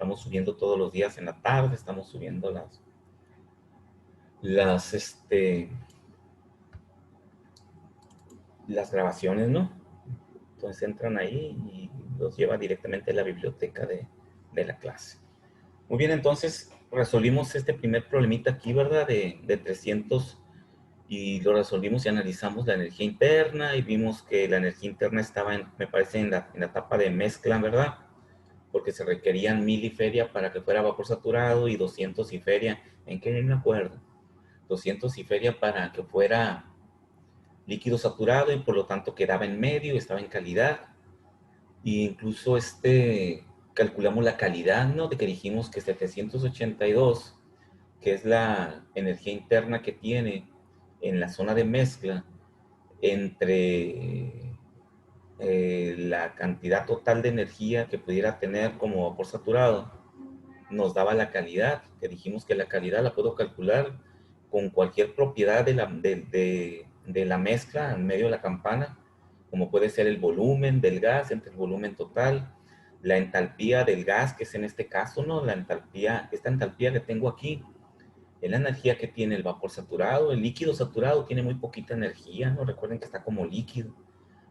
Estamos subiendo todos los días en la tarde, estamos subiendo las, las grabaciones, ¿no? Entonces entran ahí y los lleva directamente a la biblioteca de la clase. Muy bien, entonces resolvimos este primer problemita aquí, ¿verdad? De 300 y lo resolvimos y analizamos la energía interna y vimos que la energía interna estaba, me parece, en la etapa de mezcla, ¿verdad? Porque se requerían 1000 y feria para que fuera vapor saturado y 200 y feria. ¿En qué no me acuerdo? 200 y feria para que fuera líquido saturado y por lo tanto quedaba en medio, estaba en calidad. Y incluso calculamos la calidad, ¿no? De que dijimos que 782, que es la energía interna que tiene en la zona de mezcla, entre la cantidad total de energía que pudiera tener como vapor saturado, nos daba la calidad, que dijimos que la calidad la puedo calcular con cualquier propiedad de la mezcla en medio de la campana, como puede ser el volumen del gas entre el volumen total, la entalpía del gas, que es en este caso, ¿no? La entalpía, esta entalpía que tengo aquí, es la energía que tiene el vapor saturado. El líquido saturado tiene muy poquita energía, ¿no? Recuerden que está como líquido.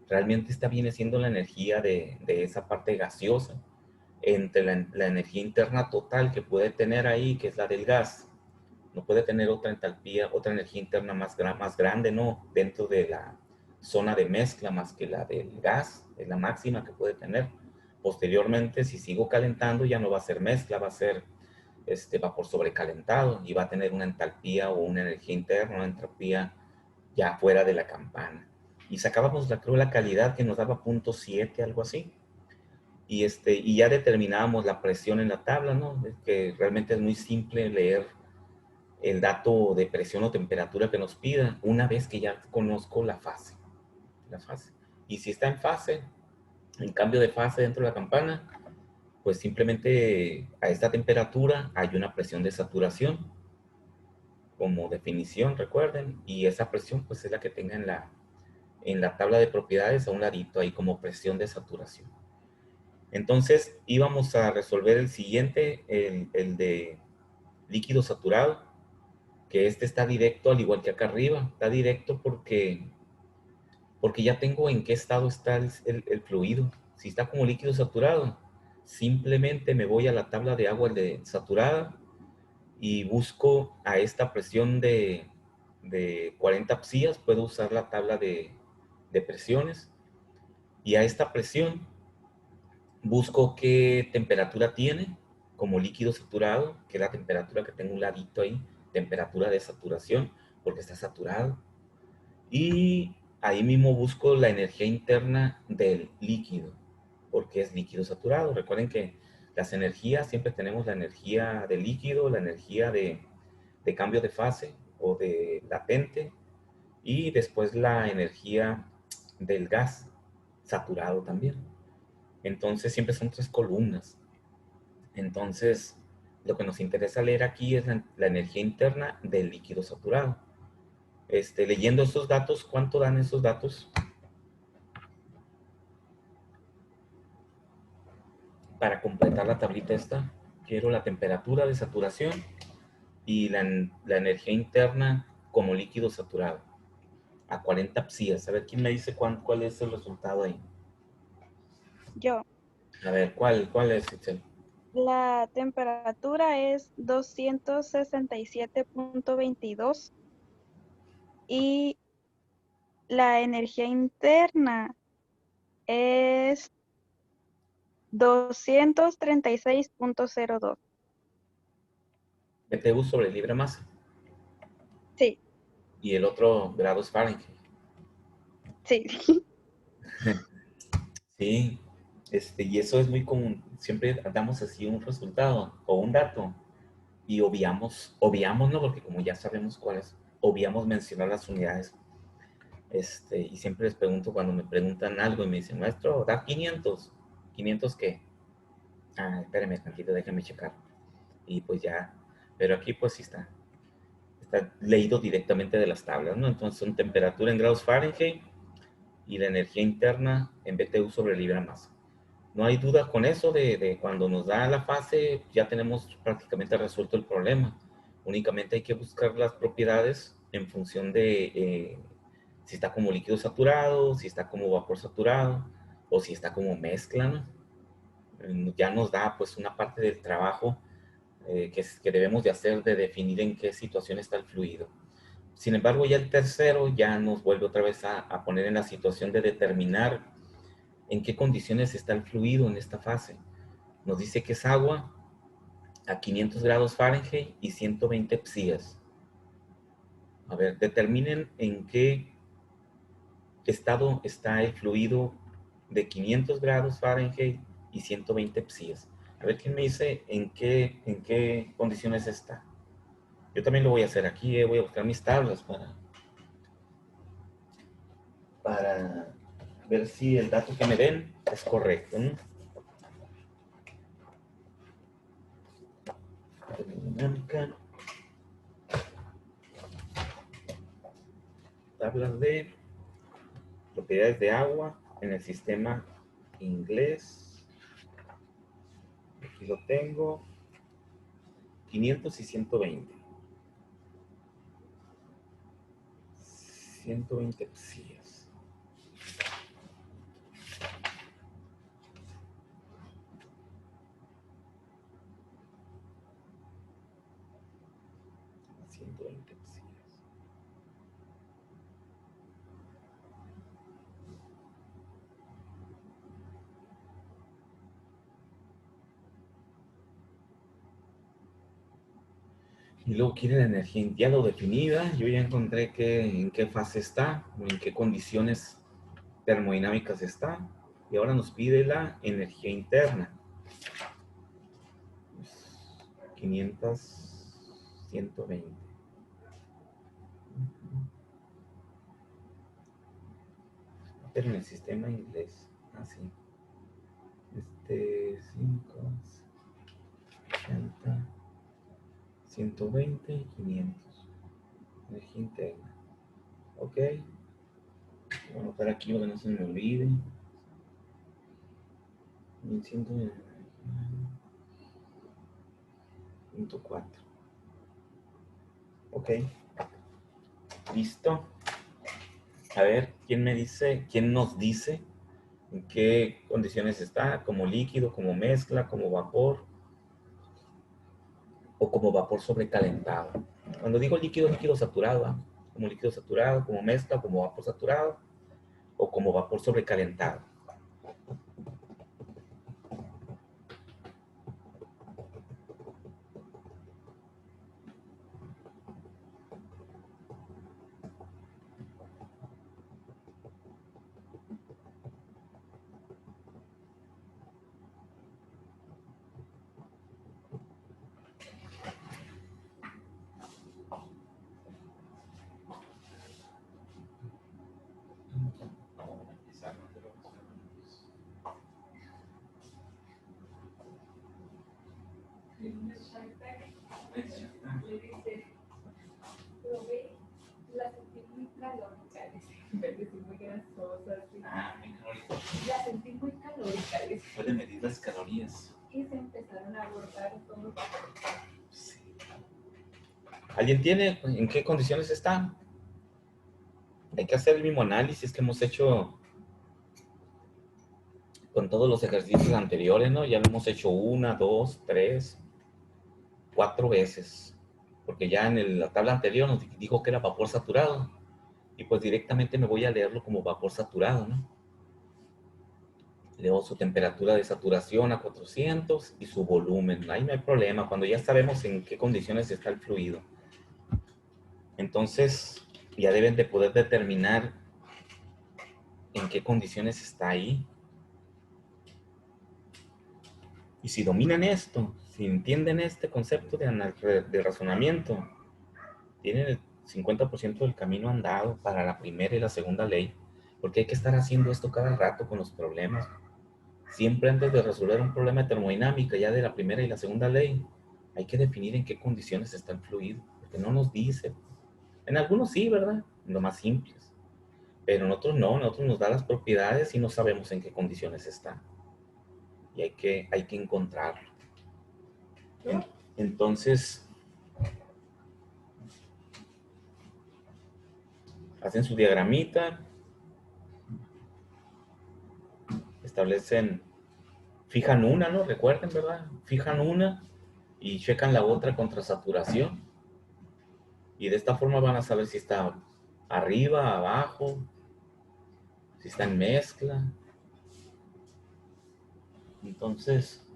Realmente esta viene siendo la energía de esa parte gaseosa entre la energía interna total que puede tener ahí, que es la del gas. No puede tener otra entalpía, otra energía interna más grande, ¿no? Dentro de la zona de mezcla más que la del gas, es la máxima que puede tener. Posteriormente, si sigo calentando, ya no va a ser mezcla, va a ser vapor sobrecalentado y va a tener una entalpía o una energía interna, una entropía ya fuera de la campana. Y sacábamos, creo, la calidad que nos daba 0.7, algo así. Y ya determinábamos la presión en la tabla, ¿no? Es que realmente es muy simple leer el dato de presión o temperatura que nos pida una vez que ya conozco la fase. La fase. Y si está en fase, en cambio de fase dentro de la campana, pues simplemente a esta temperatura hay una presión de saturación como definición, recuerden, y esa presión pues es la que tenga en la tabla de propiedades a un ladito ahí como presión de saturación. Entonces íbamos a resolver el siguiente, el de líquido saturado, que este está directo al igual que acá arriba, está directo porque ya tengo en qué estado está el fluido. Si está como líquido saturado, simplemente me voy a la tabla de agua saturada y busco a esta presión de 40 psias, puedo usar la tabla de presiones, y a esta presión busco qué temperatura tiene como líquido saturado, que es la temperatura que tengo un ladito ahí, temperatura de saturación, porque está saturado. Y ahí mismo busco la energía interna del líquido, porque es líquido saturado. Recuerden que las energías, siempre tenemos la energía del líquido, la energía de cambio de fase o de latente, y después la energía del gas saturado también. Entonces siempre son tres columnas. Entonces lo que nos interesa leer aquí es la energía interna del líquido saturado. Leyendo estos datos, ¿cuánto dan esos datos? Para completar la tablita esta, quiero la temperatura de saturación y la energía interna como líquido saturado a 40 psias. A ver, ¿quién me dice cuál es el resultado ahí? Yo. A ver, ¿cuál es, Itzel? La temperatura es 267.22 y la energía interna es 236.02. BTU sobre libra masa. Sí, Y el otro grados Fahrenheit. sí. Sí, y eso es muy común. Siempre damos así un resultado o un dato y obviamos, ¿no? Porque como ya sabemos cuáles, obviamos mencionar las unidades. Y siempre les pregunto cuando me preguntan algo y me dicen, maestro, da 500. ¿500 qué? Ah, espérame tantito, déjame checar. Y pues ya, pero aquí pues sí está leído directamente de las tablas, ¿no? Entonces son temperatura en grados Fahrenheit y la energía interna en BTU sobre libra masa. No hay duda con eso de cuando nos da la fase, ya tenemos prácticamente resuelto el problema. Únicamente hay que buscar las propiedades en función de si está como líquido saturado, si está como vapor saturado o si está como mezcla, ¿no? Ya nos da pues una parte del trabajo que debemos de hacer de definir en qué situación está el fluido. Sin embargo, ya el tercero ya nos vuelve otra vez a poner en la situación de determinar en qué condiciones está el fluido en esta fase. Nos dice que es agua a 500 grados Fahrenheit y 120 psias. A ver, determinen en qué estado está el fluido de 500 grados Fahrenheit y 120 psias. A ver quién me dice en qué condiciones está. Yo también lo voy a hacer aquí, voy a buscar mis tablas para ver si el dato que me den es correcto, ¿no? Termodinámica. Tablas de propiedades de agua en el sistema inglés. Aquí lo tengo. 500 y 120. 120 psias. Y luego quiere la energía ya lo definida. Yo ya encontré en qué fase está, o en qué condiciones termodinámicas está. Y ahora nos pide la energía interna. 500, 120. Pero en el sistema inglés. Así. 5, 80, 120 y 500. Energía interna. Ok. Voy a anotar aquí para que no se me olvide. 100.4. Ok. Listo. A ver, quién nos dice en qué condiciones está, como líquido, como mezcla, como vapor o como vapor sobrecalentado? Cuando digo líquido, líquido saturado, ¿eh? Como líquido saturado, como mezcla, como vapor saturado o como vapor sobrecalentado. La sentí muy calórica, me sentí muy grasosa. Ah, muy calórico. La sentí muy calórica. Puede medir las calorías. Y se empezaron a abortar todos. Sí. ¿Alguien tiene en qué condiciones está? Hay que hacer el mismo análisis que hemos hecho con todos los ejercicios anteriores, ¿no? Ya lo hemos hecho 1, 2, 3, 4 veces. Porque ya en la tabla anterior nos dijo que era vapor saturado. Y pues directamente me voy a leerlo como vapor saturado, ¿no? Leo su temperatura de saturación a 400 y su volumen. Ahí no hay problema, cuando ya sabemos en qué condiciones está el fluido. Entonces, ya deben de poder determinar en qué condiciones está ahí. Y si dominan esto, si entienden este concepto de razonamiento, tienen el 50% del camino andado para la primera y la segunda ley, porque hay que estar haciendo esto cada rato con los problemas. Siempre antes de resolver un problema de termodinámica, ya de la primera y la segunda ley, hay que definir en qué condiciones está el fluido, porque no nos dice. En algunos sí, ¿verdad? En lo más simples. Pero en otros no, en otros nos da las propiedades y no sabemos en qué condiciones está. y hay que encontrarlo. Entonces, hacen su diagramita, establecen, fijan una, ¿no? Recuerden, ¿verdad? Fijan una y checan la otra contra saturación. Y de esta forma van a saber si está arriba, abajo, si está en mezcla. Entonces,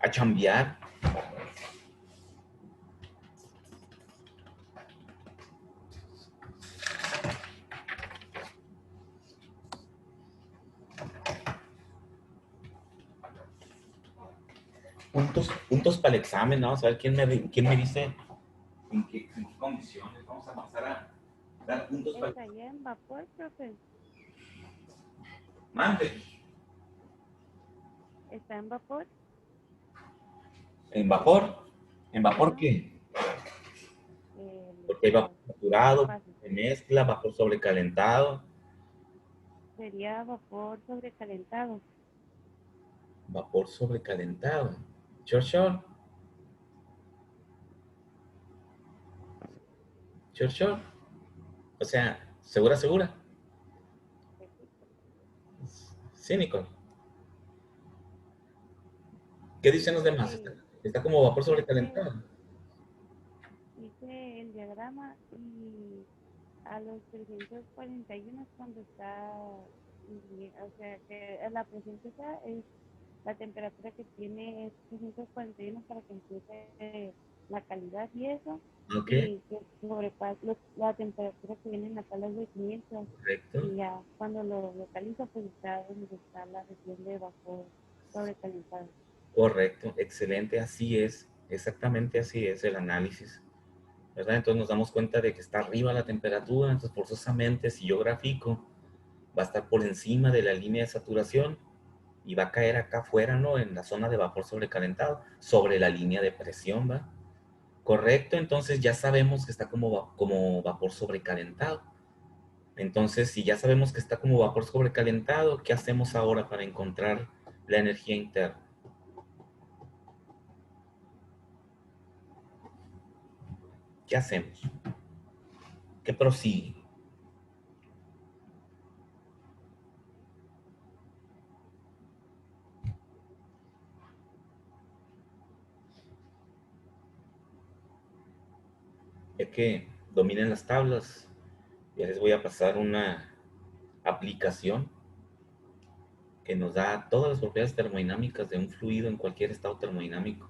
a chambear. Puntos para el examen, ¿no? Vamos a ver quién me dice en qué condiciones. Vamos a pasar a dar puntos para el ¿Está ya en vapor, profe? mande. ¿Está en vapor? ¿En vapor? ¿En vapor Ajá. qué? Porque hay vapor La saturado, fase. de mezcla, vapor sobrecalentado. Sería vapor sobrecalentado. Vapor sobrecalentado. Short, short. Short, short. O sea, segura, segura. Sí, Nicole. ¿Qué dicen los demás? Sí, Está como vapor hice, sobrecalentado. hice el diagrama y a los 341 es cuando está, o sea, que la presión que está es la temperatura que tiene es 341 para que empiece la calidad y eso, Ok, y que sobrepasa la temperatura que viene en la tabla es de 500 correcto. y ya cuando lo localiza pues está donde está la región de vapor sobrecalentado. Correcto, excelente, así es, exactamente así es el análisis, ¿verdad? Entonces nos damos cuenta de que está arriba la temperatura, entonces forzosamente si yo grafico, va a estar por encima de la línea de saturación y va a caer acá afuera, ¿no? En la zona de vapor sobrecalentado, sobre la línea de presión, ¿va? Correcto, entonces ya sabemos que está como vapor sobrecalentado. Entonces, si ya sabemos que está como vapor sobrecalentado, ¿qué hacemos ahora para encontrar la energía interna? ¿Qué hacemos? ¿Qué prosigue? Ya que dominen las tablas, ya les voy a pasar una aplicación que nos da todas las propiedades termodinámicas de un fluido en cualquier estado termodinámico.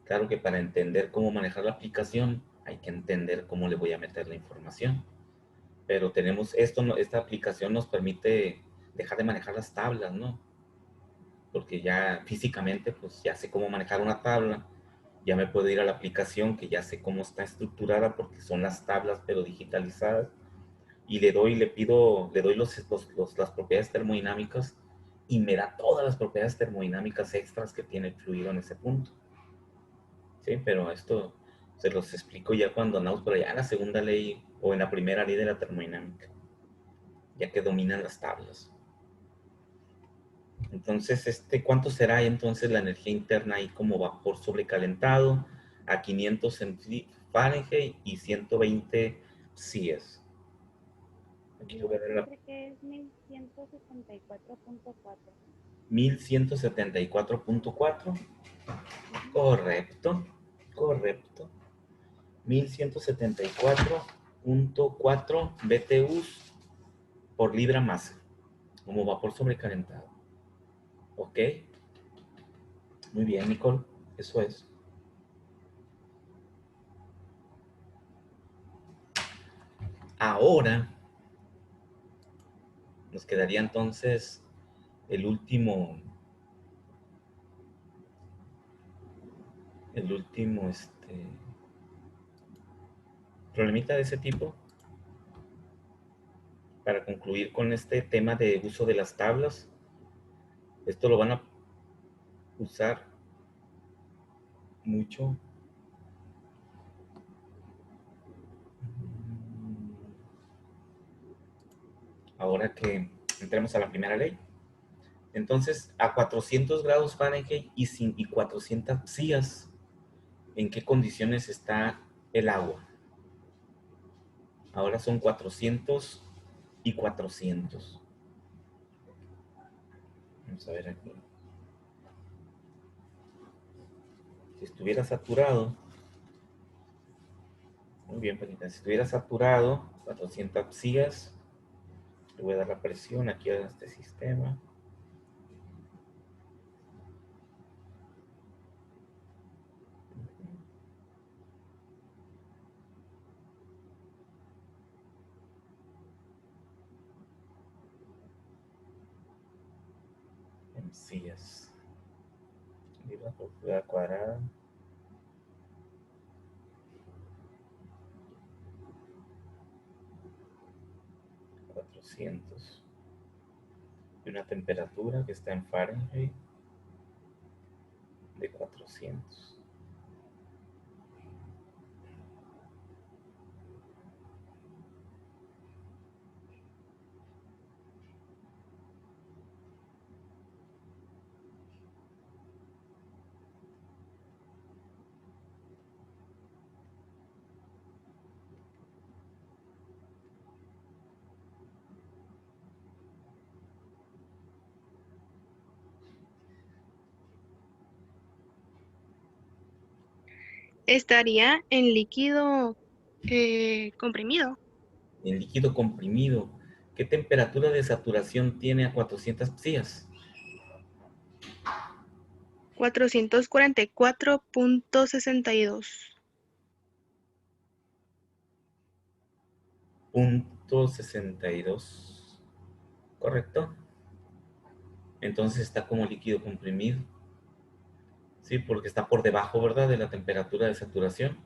Claro que para entender cómo manejar la aplicación hay que entender cómo le voy a meter la información. Pero tenemos esto, esta aplicación nos permite dejar de manejar las tablas, ¿no? Porque ya físicamente pues ya sé cómo manejar una tabla, ya me puedo ir a la aplicación que ya sé cómo está estructurada porque son las tablas pero digitalizadas y le doy las propiedades termodinámicas y me da todas las propiedades termodinámicas extras que tiene el fluido en ese punto. Sí, pero esto se los explico ya cuando andamos por allá en la segunda ley o en la primera ley de la termodinámica, ya que dominan las tablas. Entonces, ¿cuánto será entonces la energía interna ahí como vapor sobrecalentado a 500 Fahrenheit y 120 Celsius? Aquí le voy Yo a dar la encontré que es 1174.4. 1174.4. Ujú. Correcto, correcto. 1174.4 BTUs por libra masa, como vapor sobrecalentado. ¿Ok? Muy bien, Nicole. Eso es. Ahora nos quedaría entonces el último problemita de ese tipo para concluir con este tema de uso de las tablas. Esto lo van a usar mucho ahora que entremos a la primera ley. Entonces, a 400 grados Fahrenheit y 400 psias, ¿en qué condiciones está el agua? Ahora son 400 y 400. Vamos a ver aquí. Si estuviera saturado, muy bien, Panita, si estuviera saturado, 400 psias, le voy a dar la presión aquí a este sistema. En psias. Libras por pulgada cuadrada. Y una temperatura que está en Fahrenheit de 400. Estaría en líquido comprimido. En líquido comprimido, ¿qué temperatura de saturación tiene a 400 psias? 444.62. .62. ¿Correcto? Entonces está como líquido comprimido. Sí, porque está por debajo, ¿verdad?, de la temperatura de saturación.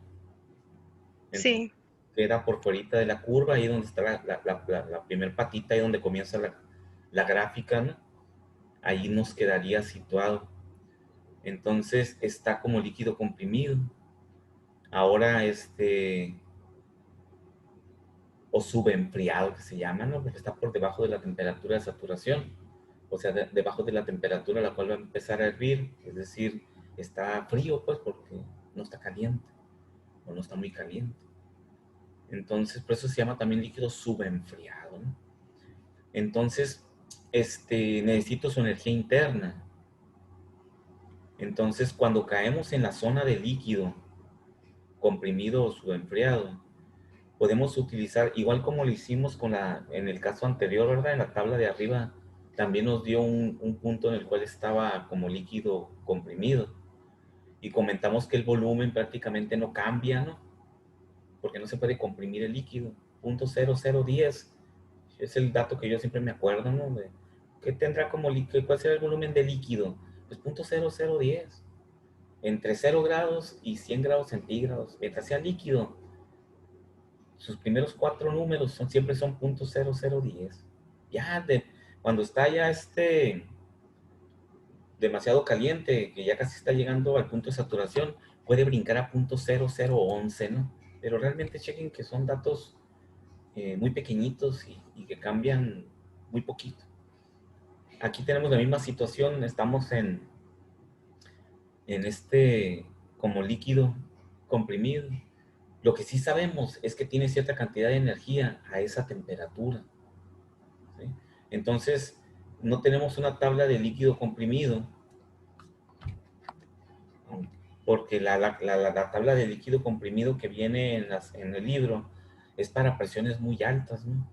Entonces, Sí. queda por fuera de la curva, ahí donde está la primer patita, ahí donde comienza la gráfica, ¿no? Ahí nos quedaría situado. Entonces está como líquido comprimido. Ahora o subenfriado, que se llama, ¿no? Porque está por debajo de la temperatura de saturación. O sea, debajo de la temperatura a la cual va a empezar a hervir. Es decir, está frío, pues, porque no está caliente. O no está muy caliente. Entonces, por eso se llama también líquido subenfriado, ¿no? Entonces, necesito su energía interna. Entonces, cuando caemos en la zona de líquido comprimido o subenfriado, podemos utilizar, igual como lo hicimos en el caso anterior, ¿verdad? En la tabla de arriba, también nos dio un punto en el cual estaba como líquido comprimido. Y comentamos que el volumen prácticamente no cambia, ¿no? Porque no se puede comprimir el líquido. 0.0010 es el dato que yo siempre me acuerdo, ¿no? ¿Qué tendrá como líquido? ¿Cuál será el volumen de líquido? Pues 0.0010. Entre 0 grados y 100 grados centígrados. Mientras sea líquido, sus primeros 4 números siempre son .0010. Ya cuando está ya demasiado caliente, que ya casi está llegando al punto de saturación, puede brincar a .0011, ¿no? Pero realmente chequen que son datos muy pequeñitos y que cambian muy poquito. Aquí tenemos la misma situación, estamos en como líquido comprimido. Lo que sí sabemos es que tiene cierta cantidad de energía a esa temperatura, ¿sí? Entonces, no tenemos una tabla de líquido comprimido, porque la tabla de líquido comprimido que viene en el libro es para presiones muy altas, ¿no?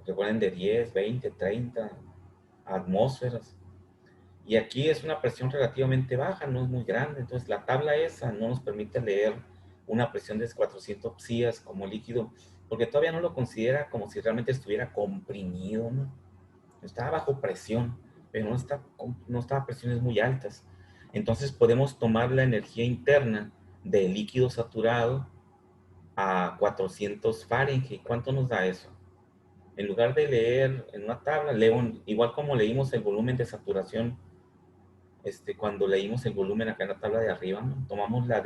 Recuerden, de 10, 20, 30 atmósferas. Y aquí es una presión relativamente baja, no es muy grande. Entonces, la tabla esa no nos permite leer una presión de 400 psias como líquido, porque todavía no lo considera como si realmente estuviera comprimido, ¿no? Está bajo presión, pero no está a presiones muy altas. Entonces, podemos tomar la energía interna del líquido saturado a 400 Fahrenheit. ¿Cuánto nos da eso? En lugar de leer en una tabla, leo igual como leímos el volumen de saturación, cuando leímos el volumen acá en la tabla de arriba, ¿no? Tomamos la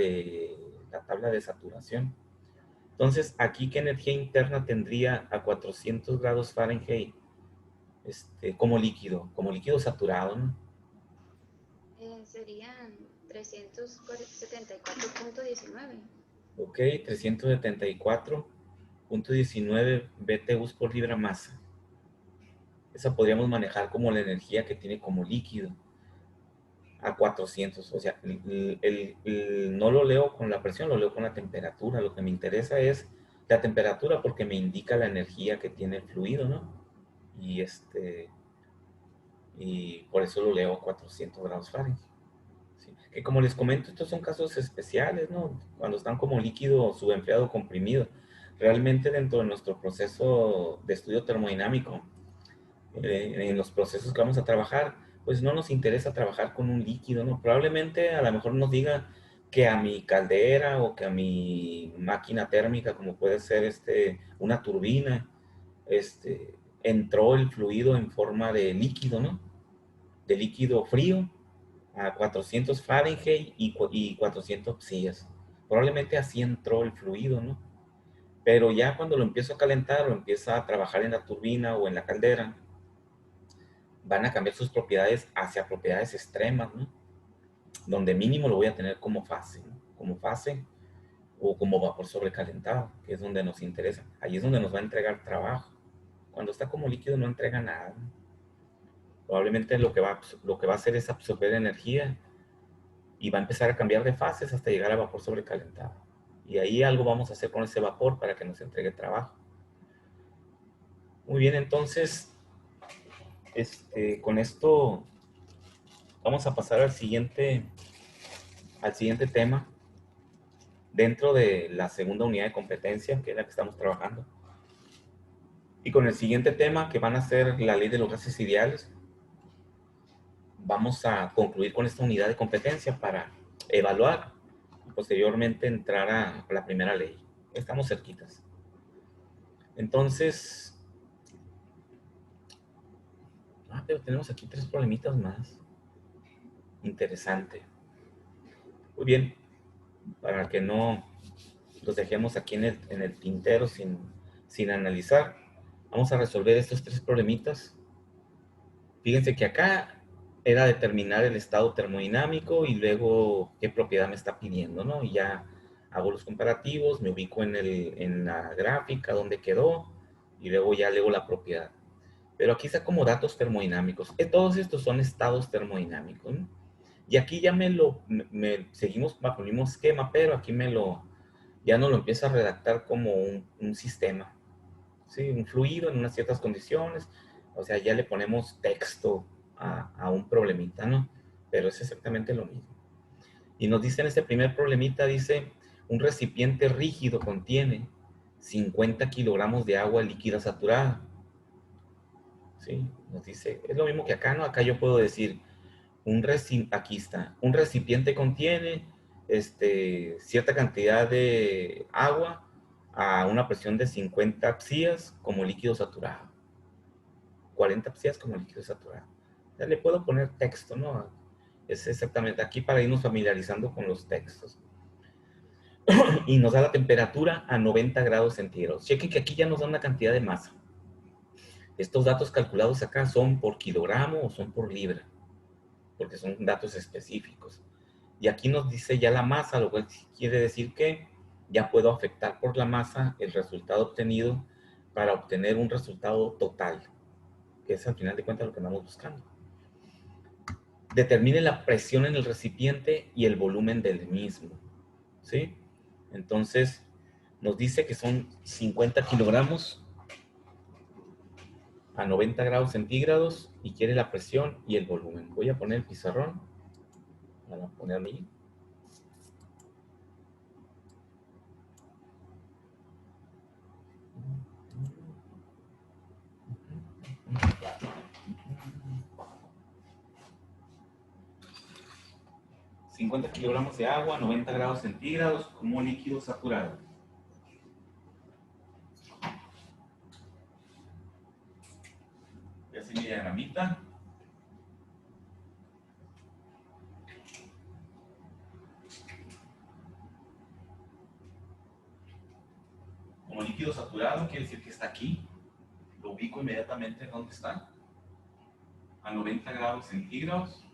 tabla de saturación. Entonces, aquí, ¿qué energía interna tendría a 400 grados Fahrenheit como líquido saturado, ¿no? Serían 374.19. Ok, 374.19 BTUs por libra masa. Esa podríamos manejar como la energía que tiene como líquido a 400. O sea, no lo leo con la presión, lo leo con la temperatura. Lo que me interesa es la temperatura porque me indica la energía que tiene el fluido, ¿no? Y por eso lo leo a 400 grados Fahrenheit. ¿Sí? Que como les comento, estos son casos especiales, ¿no? Cuando están como líquido subenfriado comprimido. Realmente dentro de nuestro proceso de estudio termodinámico, en los procesos que vamos a trabajar, pues no nos interesa trabajar con un líquido, ¿no? Probablemente a lo mejor nos diga que a mi caldera o que a mi máquina térmica, como puede ser una turbina, entró el fluido en forma de líquido, ¿no? De líquido frío a 400 Fahrenheit y 400 Celsius. Probablemente así entró el fluido, ¿no? Pero ya cuando lo empiezo a calentar o empieza a trabajar en la turbina o en la caldera, van a cambiar sus propiedades hacia propiedades extremas, ¿no? Donde mínimo lo voy a tener como fase, ¿no? Como fase o como vapor sobrecalentado, que es donde nos interesa. Ahí es donde nos va a entregar trabajo. Cuando está como líquido no entrega nada, ¿no? Probablemente lo que va a hacer es absorber energía y va a empezar a cambiar de fases hasta llegar a vapor sobrecalentado. Y ahí algo vamos a hacer con ese vapor para que nos entregue trabajo. Muy bien, entonces, con esto vamos a pasar al siguiente tema dentro de la segunda unidad de competencia, que es la que estamos trabajando. Y con el siguiente tema, que van a ser la ley de los gases ideales, vamos a concluir con esta unidad de competencia para evaluar y posteriormente entrar a la primera ley. Estamos cerquitas. Entonces, pero tenemos aquí 3 problemitas más. Interesante. Muy bien, para que no los dejemos aquí en el tintero sin analizar, vamos a resolver estos 3 problemitas. Fíjense que acá era determinar el estado termodinámico y luego qué propiedad me está pidiendo, ¿no? Y ya hago los comparativos, me ubico en la gráfica donde quedó y luego ya leo la propiedad. Pero aquí está como datos termodinámicos. Todos estos son estados termodinámicos, ¿no? Y aquí ya seguimos bajo el mismo esquema, pero aquí ya no lo empiezo a redactar como un sistema, ¿sí? Un fluido en unas ciertas condiciones. O sea, ya le ponemos texto a un problemita, ¿no? Pero es exactamente lo mismo. Y nos dice en este primer problemita, dice, un recipiente rígido contiene 50 kilogramos de agua líquida saturada. ¿Sí? Nos dice, es lo mismo que acá, ¿no? Acá yo puedo decir, aquí está, un recipiente contiene cierta cantidad de agua a una presión de 50 psias como líquido saturado, 40 psias como líquido saturado. Ya le puedo poner texto, ¿no? Es exactamente aquí para irnos familiarizando con los textos. Y nos da la temperatura a 90 grados centígrados. Chequen que aquí ya nos da una cantidad de masa. Estos datos calculados acá son por kilogramo o son por libra, porque son datos específicos. Y aquí nos dice ya la masa, lo cual quiere decir que ya puedo afectar por la masa el resultado obtenido para obtener un resultado total, que es al final de cuentas lo que andamos buscando. Determine la presión en el recipiente y el volumen del mismo, ¿sí? Entonces, nos dice que son 50 kilogramos a 90 grados centígrados y quiere la presión y el volumen. Voy a poner el pizarrón. Voy a poner ahí. $50 kilogramos de agua, 90 grados centígrados, como líquido saturado. Voy a hacer mi diagramita. Como líquido saturado quiere decir que está aquí. Lo ubico inmediatamente donde está. a 90 grados centígrados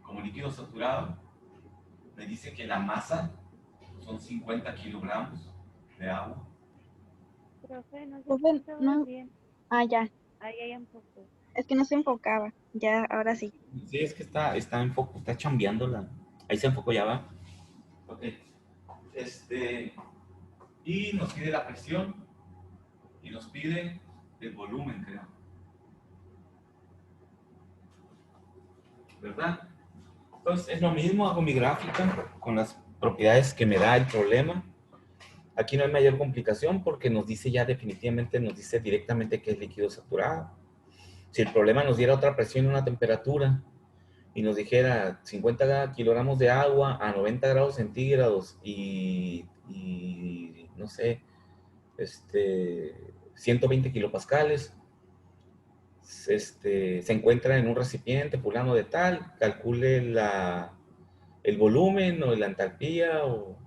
como líquido saturado. Me dice que la masa son 50 kilogramos de agua. Profe, no se Profe, escucha no. bien. Ya. Ahí hay un poco. Es que no se enfocaba. Ya, ahora sí. Sí, es que está en foco, está chambeando la. Ahí se enfocó, ya va. Ok. Y nos pide la presión y nos pide el volumen, creo. ¿Verdad? Entonces es lo mismo, hago mi gráfica con las propiedades que me da el problema. Aquí no hay mayor complicación porque nos dice ya definitivamente, nos dice directamente que es líquido saturado. Si el problema nos diera otra presión y una temperatura y nos dijera 50 kilogramos de agua a 90 grados centígrados y no sé, 120 kilopascales, se encuentra en un recipiente fulano de tal, calcule el volumen o la entalpía, o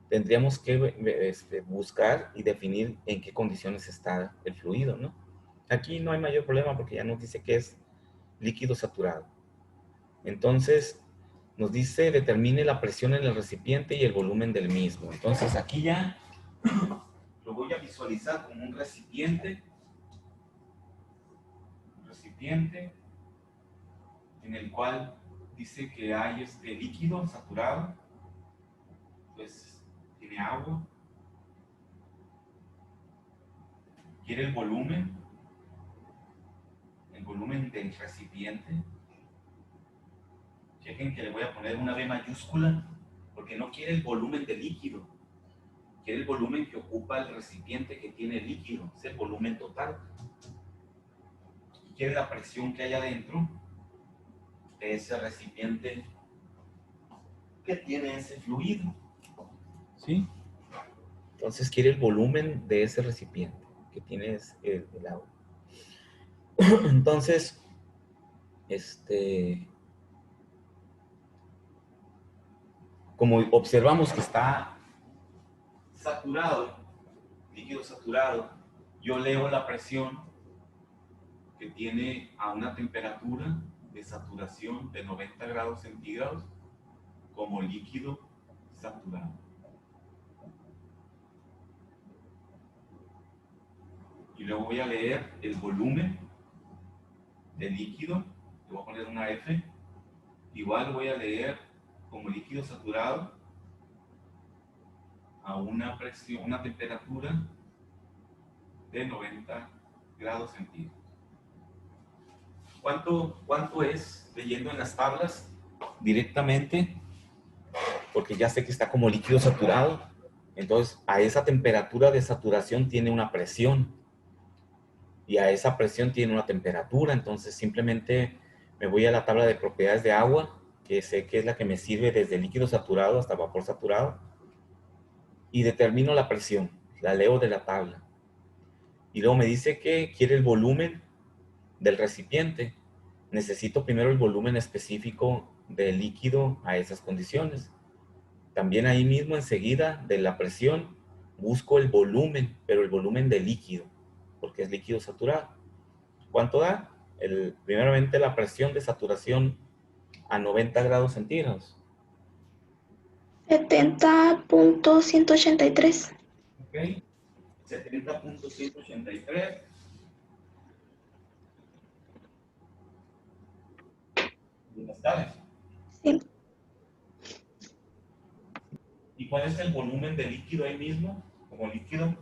tendríamos que buscar y definir en qué condiciones está el fluido, ¿no? Aquí no hay mayor problema porque ya nos dice que es líquido saturado. Entonces, nos dice determine la presión en el recipiente y el volumen del mismo. Entonces, aquí ya lo voy a visualizar como un recipiente en el cual dice que hay líquido saturado, pues tiene agua. Quiere el volumen del recipiente. Chequen que le voy a poner una B mayúscula porque no quiere el volumen del líquido, quiere el volumen que ocupa el recipiente que tiene el líquido, es el volumen total. Y quiere la presión que hay adentro de ese recipiente que tiene ese fluido, ¿sí? Entonces quiere el volumen de ese recipiente que tiene el agua. Entonces, como observamos que está saturado, líquido saturado, yo leo la presión que tiene a una temperatura de saturación de 90 grados centígrados como líquido saturado. Y luego voy a leer el volumen del líquido, le voy a poner una F, igual voy a leer como líquido saturado a una presión, una temperatura de 90 grados centígrados. ¿Cuánto es? Leyendo en las tablas directamente, porque ya sé que está como líquido saturado, entonces a esa temperatura de saturación tiene una presión y a esa presión tiene una temperatura, entonces simplemente me voy a la tabla de propiedades de agua, que sé que es la que me sirve desde líquido saturado hasta vapor saturado, y determino la presión, la leo de la tabla. Y luego me dice que quiere el volumen del recipiente. Necesito primero el volumen específico del líquido a esas condiciones. También ahí mismo enseguida de la presión busco el volumen, pero el volumen del líquido, porque es líquido saturado. ¿Cuánto da? Primeramente la presión de saturación a 90 grados centígrados. 70.183. Ok, 70.183. ¿Sabes? Sí. ¿Y cuál es el volumen del líquido ahí mismo? Como líquido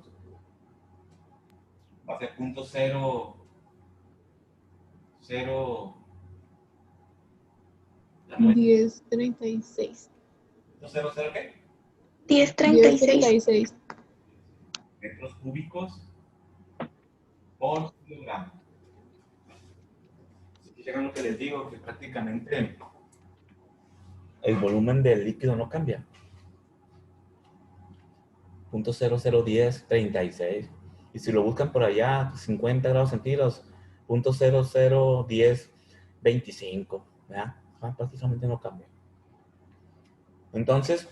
va a ser 0.0 1036. ¿0.0 qué? 1036. Metros cúbicos por kilogramo. Si quieren lo que les digo, que prácticamente el volumen del líquido no cambia. 0.001036. Y si lo buscan por allá, 50 grados centígrados, 0.001025. ¿Verdad? Prácticamente no cambia. Entonces,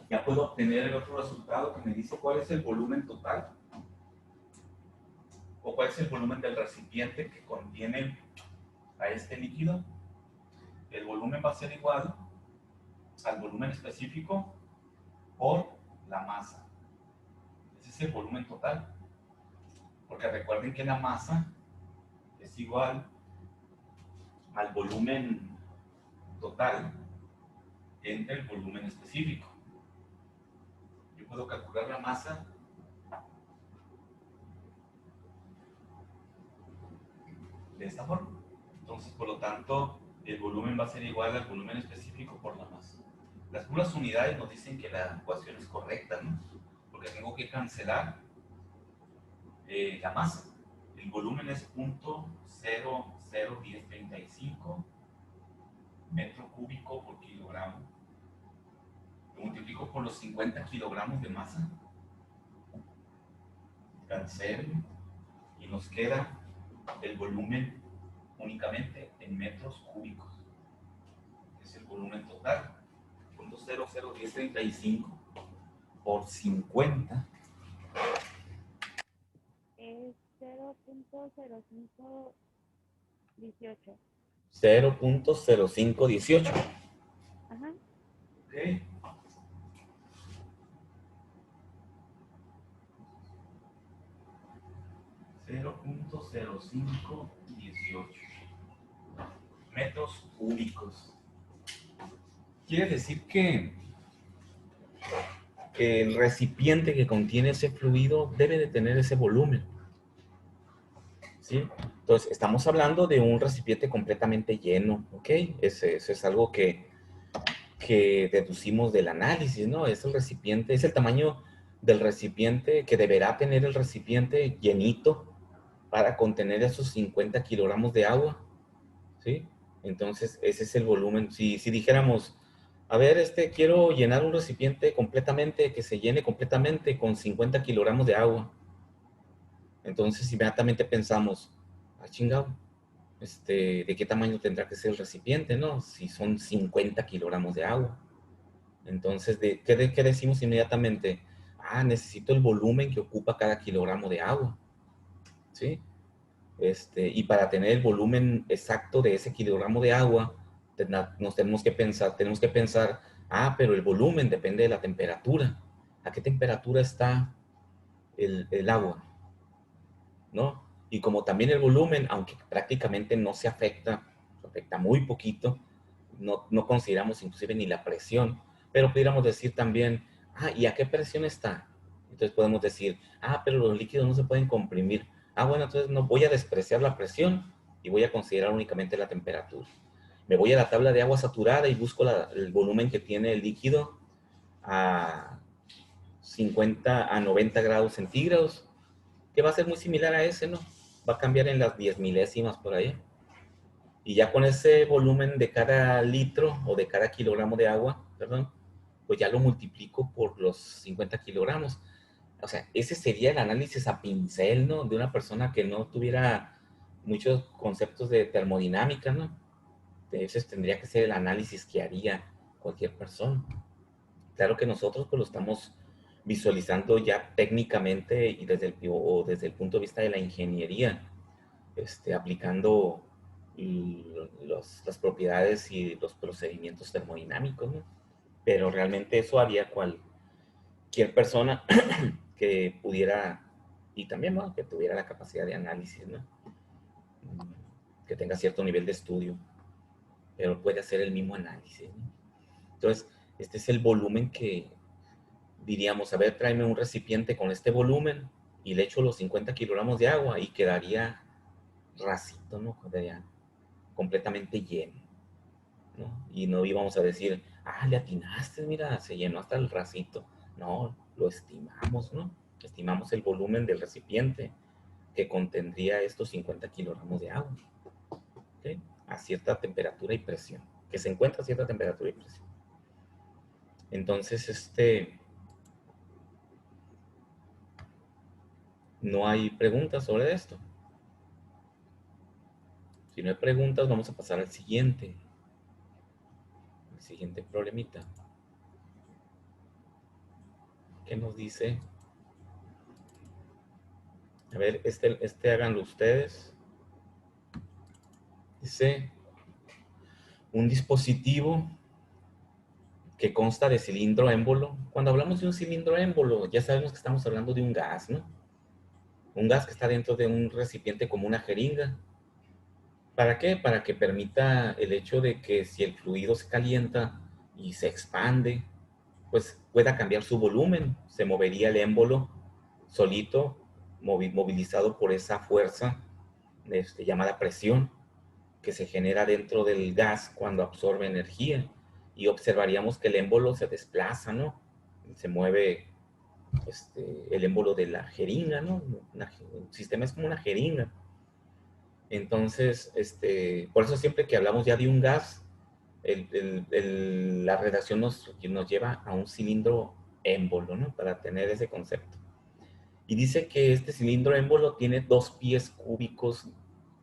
ya puedo obtener el otro resultado que me dice cuál es el volumen total. ¿O cuál es el volumen del recipiente que contiene a este líquido? El volumen va a ser igual al volumen específico por la masa. Ese es el volumen total. Porque recuerden que la masa es igual al volumen total entre el volumen específico. Yo puedo calcular la masa de esta forma. Entonces, por lo tanto, el volumen va a ser igual al volumen específico por la masa. Las puras unidades nos dicen que la ecuación es correcta, ¿no? Porque tengo que cancelar la masa. El volumen es 0.001035 metro cúbico por kilogramo. Lo multiplico por los 50 kilogramos de masa. Cancelo y nos queda el volumen únicamente en metros cúbicos. Es el volumen total. 0.001035 por 50. Es 0.0518. 0.0518. Ajá. Ok. 0.0518 metros cúbicos. Quiere decir que el recipiente que contiene ese fluido debe de tener ese volumen. ¿Sí? Entonces, estamos hablando de un recipiente completamente lleno, ¿ok? Eso es algo que deducimos del análisis, ¿no? Es el recipiente, es el tamaño del recipiente que deberá tener el recipiente llenito para contener esos 50 kilogramos de agua, ¿sí? Entonces, ese es el volumen. Si dijéramos, a ver, quiero llenar un recipiente completamente, que se llene completamente con 50 kilogramos de agua. Entonces, inmediatamente pensamos, chingado, ¿de qué tamaño tendrá que ser el recipiente, no? Si son 50 kilogramos de agua. Entonces, ¿qué decimos inmediatamente? Necesito el volumen que ocupa cada kilogramo de agua, ¿sí? Y para tener el volumen exacto de ese kilogramo de agua, tenemos que pensar, pero el volumen depende de la temperatura. ¿A qué temperatura está el agua? ¿No? Y como también el volumen, aunque prácticamente no se afecta muy poquito, no consideramos inclusive ni la presión, pero pudiéramos decir también, ¿y a qué presión está? Entonces podemos decir, pero los líquidos no se pueden comprimir. Bueno, entonces no voy a despreciar la presión y voy a considerar únicamente la temperatura. Me voy a la tabla de agua saturada y busco el volumen que tiene el líquido a 50 a 90 grados centígrados, que va a ser muy similar a ese, ¿no? Va a cambiar en las 10 milésimas por ahí. Y ya con ese volumen de cada litro o de cada kilogramo de agua, perdón, pues ya lo multiplico por los 50 kilogramos. O sea, ese sería el análisis a pincel, ¿no? De una persona que no tuviera muchos conceptos de termodinámica, ¿no? Entonces tendría que ser el análisis que haría cualquier persona. Claro que nosotros pues lo estamos visualizando ya técnicamente y desde el punto de vista de la ingeniería, aplicando las propiedades y los procedimientos termodinámicos, ¿no? Pero realmente eso haría cualquier persona que pudiera, y también, ¿no?, que tuviera la capacidad de análisis, ¿no? Que tenga cierto nivel de estudio, pero puede hacer el mismo análisis, ¿no? Entonces, este es el volumen que diríamos, a ver, tráeme un recipiente con este volumen y le echo los 50 kilogramos de agua y quedaría racito, ¿no? Quedaría completamente lleno, ¿no? Y no íbamos a decir, le atinaste, mira, se llenó hasta el racito. No, lo estimamos, ¿no? Estimamos el volumen del recipiente que contendría estos 50 kilogramos de agua, ¿ok? A cierta temperatura y presión, que se encuentra a cierta temperatura y presión. Entonces, no hay preguntas sobre esto. Si no hay preguntas, vamos a pasar al siguiente problemita. ¿Qué nos dice? A ver, este háganlo ustedes. Dice, un dispositivo que consta de cilindro émbolo. Cuando hablamos de un cilindro émbolo, ya sabemos que estamos hablando de un gas, ¿no? Un gas que está dentro de un recipiente como una jeringa. ¿Para qué? Para que permita el hecho de que si el fluido se calienta y se expande, pues pueda cambiar su volumen. Se movería el émbolo solito, movilizado por esa fuerza llamada presión que se genera dentro del gas cuando absorbe energía. Y observaríamos que el émbolo se desplaza, ¿no? Se mueve el émbolo de la jeringa, ¿no? El sistema es como una jeringa. Entonces, por eso siempre que hablamos ya de un gas, la redacción nos lleva a un cilindro émbolo, ¿no? Para tener ese concepto. Y dice que este cilindro émbolo tiene 2 pies cúbicos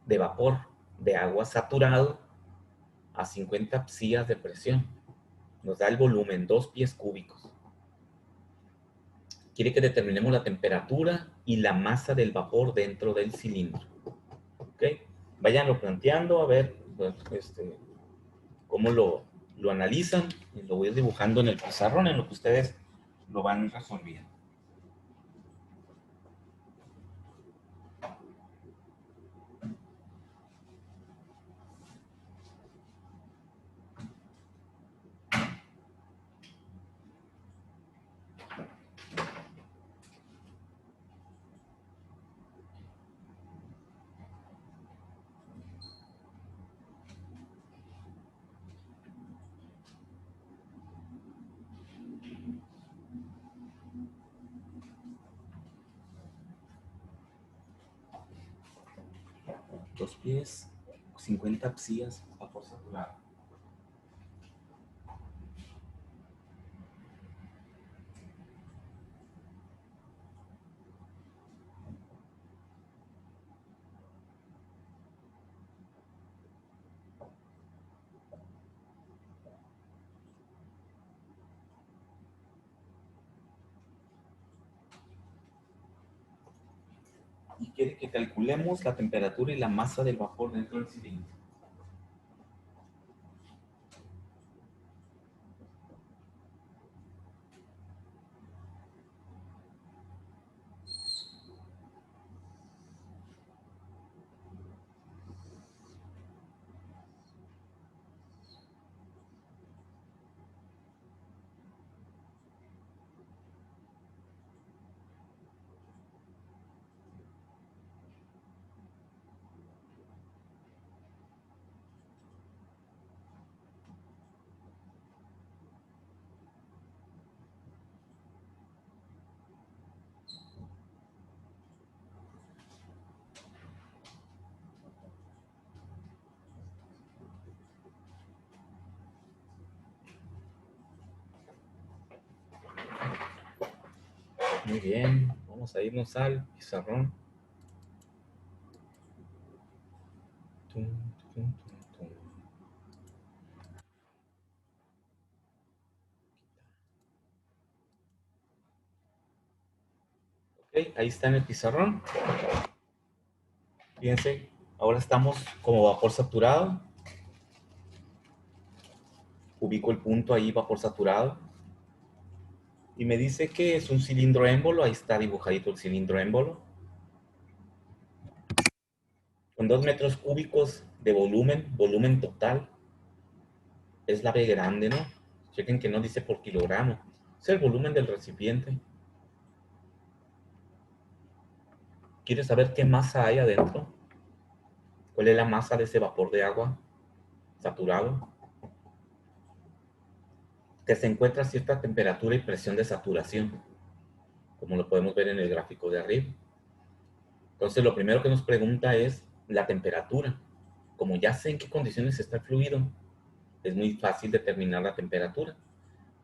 de vapor de agua saturado a 50 psias de presión. Nos da el volumen, 2 pies cúbicos. Quiere que determinemos la temperatura y la masa del vapor dentro del cilindro. ¿Ok? Váyanlo planteando a ver pues, cómo lo analizan. Y lo voy a ir dibujando en el pizarrón en lo que ustedes lo van resolviendo. Dos pies, 50 psias, vapor saturado. Y quiere que calculemos la temperatura y la masa del vapor dentro del cilindro. Muy bien, vamos a irnos al pizarrón. Tum, tum, tum, tum. Ok, ahí está en el pizarrón. Fíjense, ahora estamos como vapor saturado. Ubico el punto ahí, vapor saturado. Y me dice que es un cilindro émbolo. Ahí está dibujadito el cilindro émbolo. Con 2 metros cúbicos de volumen total. Es la B grande, ¿no? Chequen que no dice por kilogramo. Es el volumen del recipiente. ¿Quieres saber qué masa hay adentro? ¿Cuál es la masa de ese vapor de agua saturado? Que se encuentra a cierta temperatura y presión de saturación, como lo podemos ver en el gráfico de arriba. Entonces, lo primero que nos pregunta es la temperatura. Como ya sé en qué condiciones está el fluido, es muy fácil determinar la temperatura,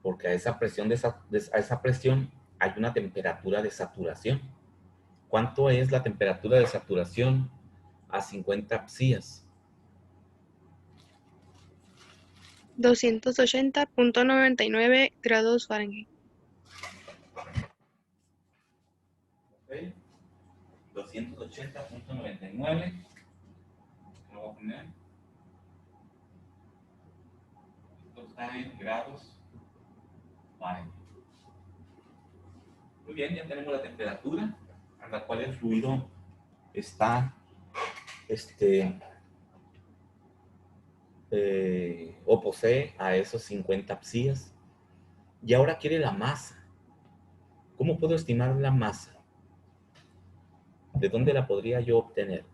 porque a esa presión, a esa presión hay una temperatura de saturación. ¿Cuánto es la temperatura de saturación a 50 psias? 280.99 grados Fahrenheit. ¿Okay? 280.99. Lo voy a poner. Esto está en grados Fahrenheit. Muy bien, ya tenemos la temperatura a la cual el fluido está o posee a esos 50 psias. Y ahora quiere la masa. ¿Cómo puedo estimar la masa? ¿De dónde la podría yo obtener?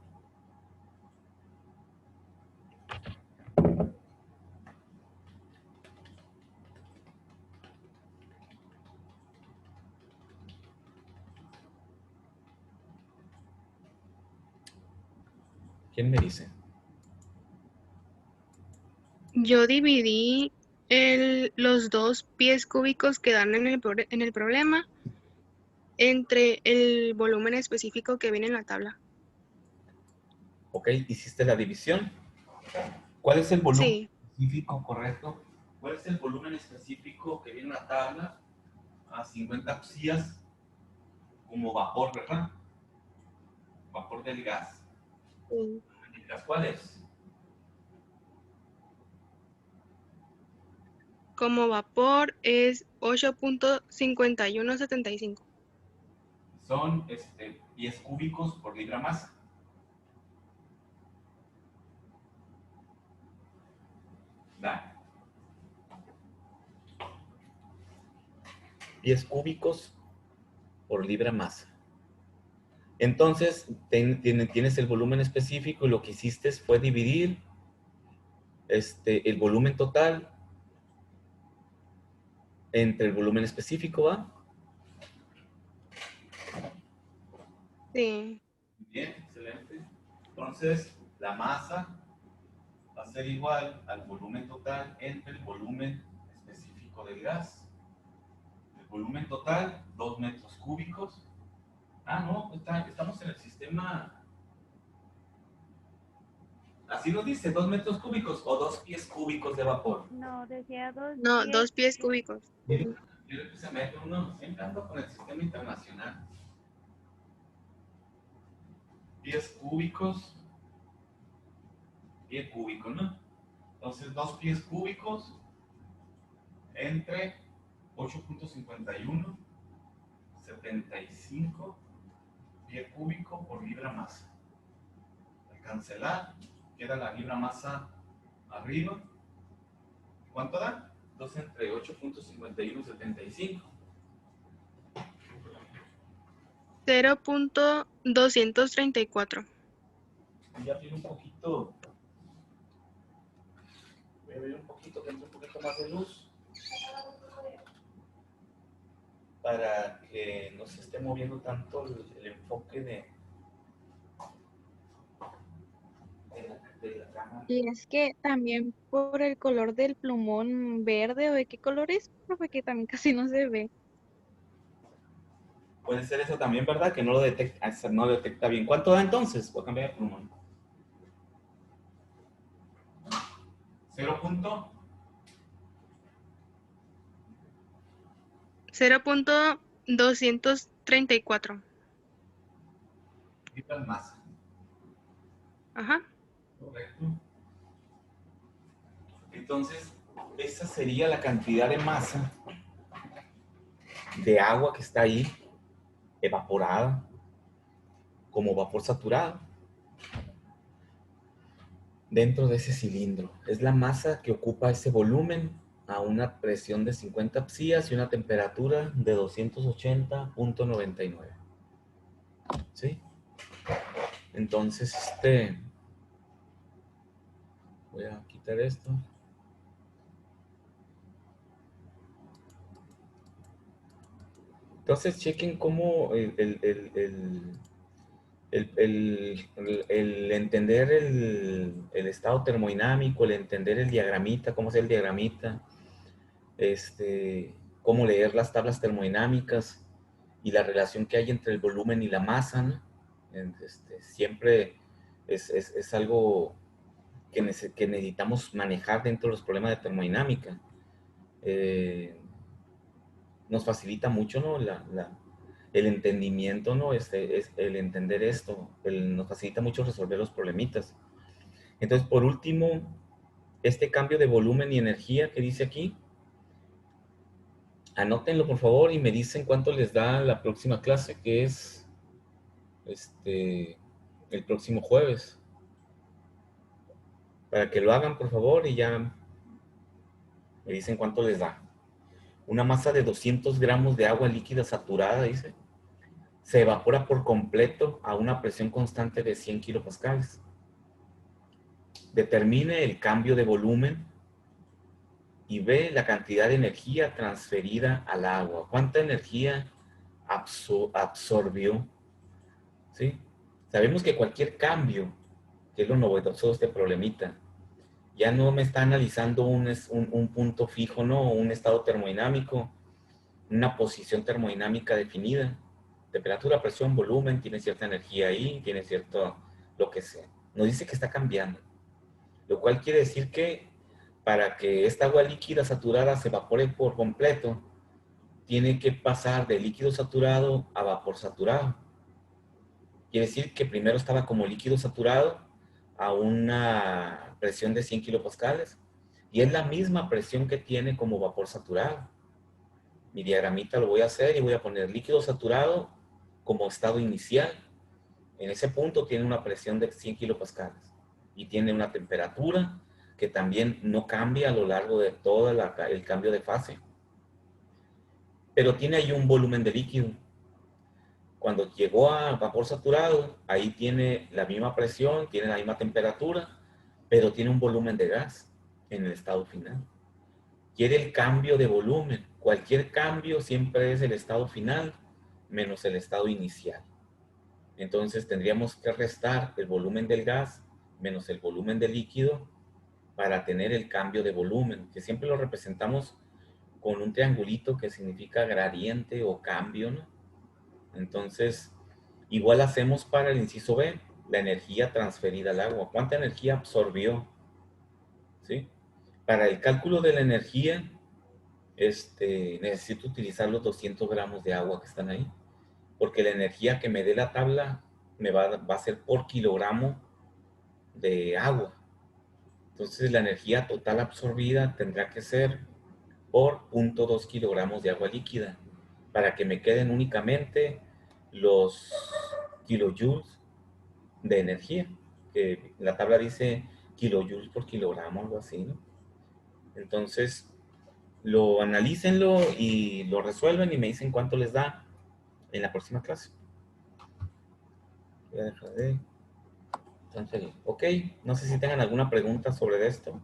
¿Quién me dice? Yo dividí los 2 pies cúbicos que dan en el problema entre el volumen específico que viene en la tabla. Ok, hiciste la división. ¿Cuál es el volumen Sí, específico correcto? ¿Cuál es el volumen específico que viene en la tabla? A 50 psias como vapor, ¿verdad? Vapor del gas. sí. ¿El gas cuál es? Como vapor es 8.5175. Son pies cúbicos por libra masa. Da. Pies cúbicos por libra masa. Entonces, tienes el volumen específico y lo que hiciste fue dividir el volumen total entre el volumen específico, ¿va? Sí. Bien, excelente. Entonces, la masa va a ser igual al volumen total entre el volumen específico del gas. El volumen total, 2 metros cúbicos. Ah, no, estamos en el sistema. Así nos dice, 2 metros cúbicos o 2 pies cúbicos de vapor. No, decía dos No, pies. 2 pies cúbicos. Yo le puse metro, uno, siempre ando con el sistema internacional. Pies cúbicos, pie cúbico, ¿no? Entonces, 2 pies cúbicos entre 8.51, 75 pie cúbico por libra masa. Al cancelar, queda la libra masa arriba. ¿Cuánto da? 2 entre 8.51, 75. 0.234. Voy a abrir un poquito. Voy a abrir un poquito, que entre un poquito más de luz. Para que no se esté moviendo tanto el enfoque de la cámara. Y es que también por el color del plumón verde o de qué color es, profe, que también casi no se ve. Puede ser eso también, ¿verdad? Que no lo detecta bien. ¿Cuánto da entonces? Voy a cambiar de plumón. 0. 0.234. Libras masa. Ajá. Correcto. Entonces, esa sería la cantidad de masa de agua que está ahí, evaporada, como vapor saturado, dentro de ese cilindro. Es la masa que ocupa ese volumen a una presión de 50 psias y una temperatura de 280.99. ¿Sí? Entonces, voy a quitar esto. Entonces, chequen cómo el entender el estado termodinámico, el entender el diagramita, cómo es el diagramita, cómo leer las tablas termodinámicas y la relación que hay entre el volumen y la masa, ¿no? Siempre es algo que necesitamos manejar dentro de los problemas de termodinámica. Nos facilita mucho, ¿no? el entendimiento, ¿no? Es el entender esto, nos facilita mucho resolver los problemitas. Entonces, por último, este cambio de volumen y energía que dice aquí, anótenlo por favor y me dicen cuánto les da la próxima clase, que es el próximo jueves. Para que lo hagan por favor y ya me dicen cuánto les da. Una masa de 200 gramos de agua líquida saturada, dice, se evapora por completo a una presión constante de 100 kilopascales. Determine el cambio de volumen y ve la cantidad de energía transferida al agua. ¿Cuánta energía absorbió? ¿Sí? Sabemos que cualquier cambio, que es lo novedoso de este problemita, ya no me está analizando un punto fijo, ¿no? Un estado termodinámico, una posición termodinámica definida. Temperatura, presión, volumen, tiene cierta energía ahí, tiene cierto lo que sea. Nos dice que está cambiando. Lo cual quiere decir que para que esta agua líquida saturada se evapore por completo, tiene que pasar de líquido saturado a vapor saturado. Quiere decir que primero estaba como líquido saturado a una presión de 100 kilopascales y es la misma presión que tiene como vapor saturado. Mi diagramita lo voy a hacer y voy a poner líquido saturado como estado inicial. En ese punto tiene una presión de 100 kilopascales y tiene una temperatura que también no cambia a lo largo de todo el cambio de fase. Pero tiene ahí un volumen de líquido. Cuando llegó a vapor saturado, ahí tiene la misma presión, tiene la misma temperatura, pero tiene un volumen de gas en el estado final. Quiere el cambio de volumen. Cualquier cambio siempre es el estado final menos el estado inicial. Entonces tendríamos que restar el volumen del gas menos el volumen del líquido para tener el cambio de volumen, que siempre lo representamos con un triangulito que significa gradiente o cambio, ¿no? Entonces, igual hacemos para el inciso B, la energía transferida al agua. ¿Cuánta energía absorbió? ¿Sí? Para el cálculo de la energía, necesito utilizar los 200 gramos de agua que están ahí, porque la energía que me dé la tabla va a ser por kilogramo de agua. Entonces, la energía total absorbida tendrá que ser por 0.2 kilogramos de agua líquida, para que me queden únicamente los kilojoules de energía, que la tabla dice kilojoules por kilogramo, algo así, ¿no? Entonces, analícenlo y lo resuelven y me dicen cuánto les da en la próxima clase. Voy a dejar de transferir. Ok, no sé si tengan alguna pregunta sobre esto.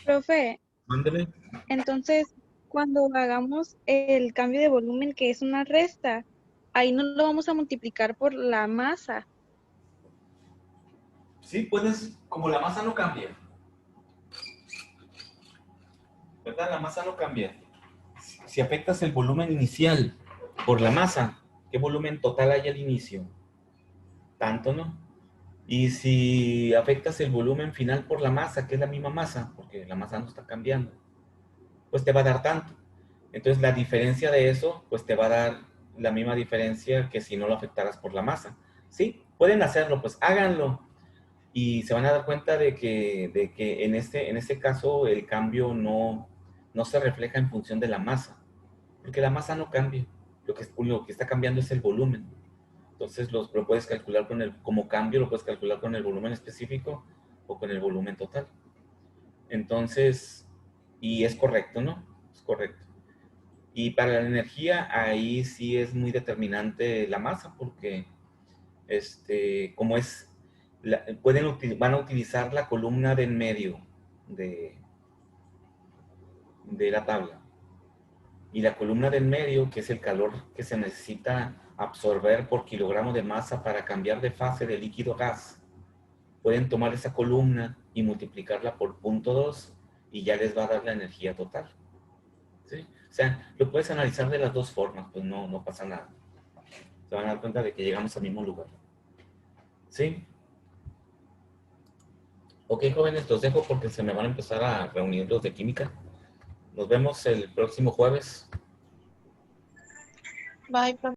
Profe, Mándeme. entonces cuando hagamos el cambio de volumen, que es una resta, ahí no lo vamos a multiplicar por la masa. Sí, puedes, como la masa no cambia, ¿verdad? La masa no cambia. Si afectas el volumen inicial por la masa, ¿qué volumen total hay al inicio? Tanto, ¿no? Y si afectas el volumen final por la masa, que es la misma masa, porque la masa no está cambiando, pues te va a dar tanto. Entonces la diferencia de eso, pues te va a dar la misma diferencia que si no lo afectaras por la masa. Sí, pueden hacerlo, pues háganlo. Y se van a dar cuenta de que en este caso el cambio no se refleja en función de la masa, porque la masa no cambia. Lo que está cambiando es el volumen. Entonces lo puedes calcular como cambio, lo puedes calcular con el volumen específico o con el volumen total. Entonces, y es correcto, ¿no? Es correcto. Y para la energía, ahí sí es muy determinante la masa, porque como es, van a utilizar la columna de en medio de la tabla. Y la columna del medio, que es el calor que se necesita absorber por kilogramo de masa para cambiar de fase de líquido a gas, pueden tomar esa columna y multiplicarla por 0.2 y ya les va a dar la energía total. ¿Sí? O sea, lo puedes analizar de las dos formas, pues no pasa nada. Se van a dar cuenta de que llegamos al mismo lugar. ¿Sí? Ok, jóvenes, los dejo porque se me van a empezar a reunir los de química. Nos vemos el próximo jueves. Bye, profe.